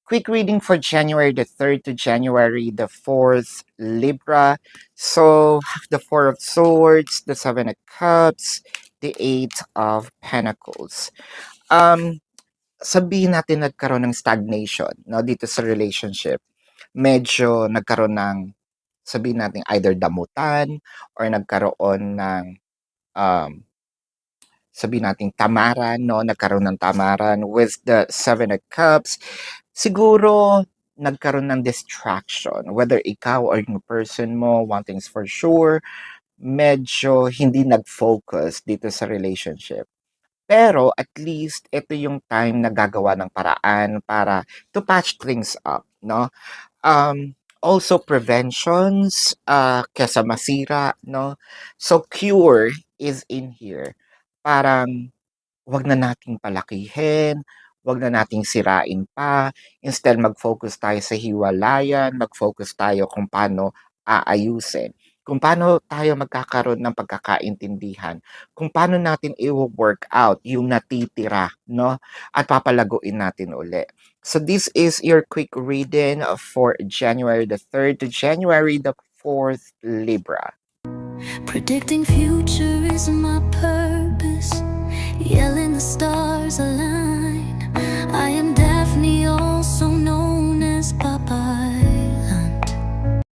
quick reading for January the 3rd to January the 4th, Libra. So, the Four of Swords, the Seven of Cups, the Eight of Pentacles. Um, Sabihin natin nagkaroon ng stagnation, no, dito sa relationship. Medyo nagkaroon ng, sabihin natin, either damutan or nagkaroon ng, um, sabihin natin tamaran, no, nagkaroon ng tamaran with the Seven of Cups. Siguro nagkaroon ng distraction, whether ikaw or yung person mo, one thing's for sure, medyo hindi nag-focus dito sa relationship. Pero at least ito yung time na gagawa ng paraan para to patch things up, no? Also preventions, kesa masira, no? So cure is in here. Parang 'wag na nating palakihin, 'wag na nating sirain pa. Instead mag-focus tayo sa hiwalayan, mag-focus tayo kung paano aayusin, kung paano tayo magkakaroon ng pagkakaintindihan, kung paano natin i-wo-work out yung natitira, 'no, at papalaguin natin uli. So this is your quick reading for January the 3rd to January the 4th, Libra. Predicting future isn't my purpose.